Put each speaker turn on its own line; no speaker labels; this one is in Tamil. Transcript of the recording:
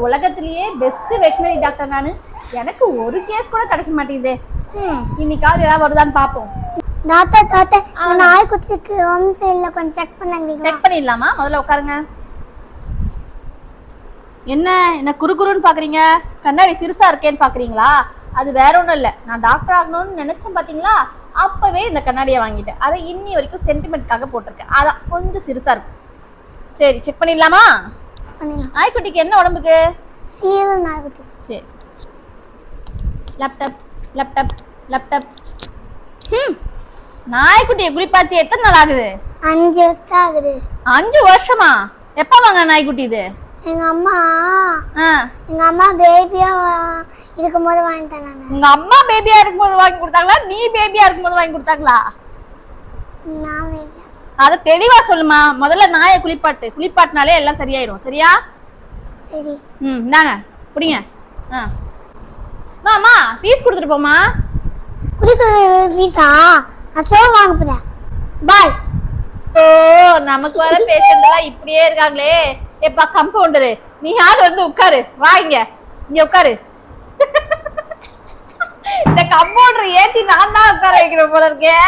உலகத்திலேயே பெஸ்ட் வெட்டினரி டாக்டர் நானு. எனக்கு ஒரு கேஸ் கூட கிடைக்க மாட்டேங்குதே. இன்னைக்காவது ஏதாவது வருதான்னு பாப்போம்.
நாய்க்குட்டிக்கு ஹோம் சைடுல கொஞ்சம் செக் பண்ணுங்க.
செக் பண்ணிடலாமா? முதல்ல உட்காருங்க. என்ன குறுகுறுன்னு பாக்குறீங்க? கண்ணாடி சிறுசா இருக்கேன்னு பாக்குறீங்களா? அது வேற ஒண்ணும் இல்ல, நான் டாக்டர் ஆகணும்னு நினைச்சேன் பாத்தீங்களா, அப்பவே இந்த கண்ணாடியை வாங்கிட்டேன். அதை இன்னி வரைக்கும் சென்டிமெண்ட்காக போட்டிருக்கேன். அதான் கொஞ்சம் சிறுசா இருக்கு. சரி, செக் பண்ணிடலாமா? நாய்க்குட்டிக்கு என்ன உடம்புக்கு?
நாய்க்குட்டி.
சரி, லேப்டாப் லேப்டாப் லேப்டாப். நாய்க்குட்டியை குளிப்பாத்தி எத்தனை நாள் ஆகுது?
5 வருஷம் ஆகுது.
5 வருஷமா? எப்ப வாங்க நாய்க்குட்டி இது?
எங்க அம்மா பேபியா இருக்கும்போது வாங்கி தந்தாங்க.
உங்க அம்மா பேபியா இருக்கும்போது வாங்கி கொடுத்தாங்களா, நீ பேபியா இருக்கும்போது வாங்கி கொடுத்தாங்களா?
நான் பேபியா.
அத தெளிவா சொல்லுமா. முதல்ல நாயை குளிப்பாட்டினாலே எல்லாம் சரியாயிடும். சரியா?
சரி.
இந்தாங்க புடிங்க. மாமா ஃபீஸ் கொடுத்துட்டு போமா.
குளிக்க ஃபீஸா? நான் சோ வாங்க போறேன். பை.
ஓ, நமக்கு வர பேஷண்ட் எல்லாம் இப்படியே இருக்காங்களே. எப்பா கம்பவுண்டரு, நீ யாரு வந்து உட்காரு. வா இங்க உட்காரு. இந்த கம்பவுண்டர் ஏத்தி நான் தான் உட்கார வைக்கிறேன் போல இருக்கே.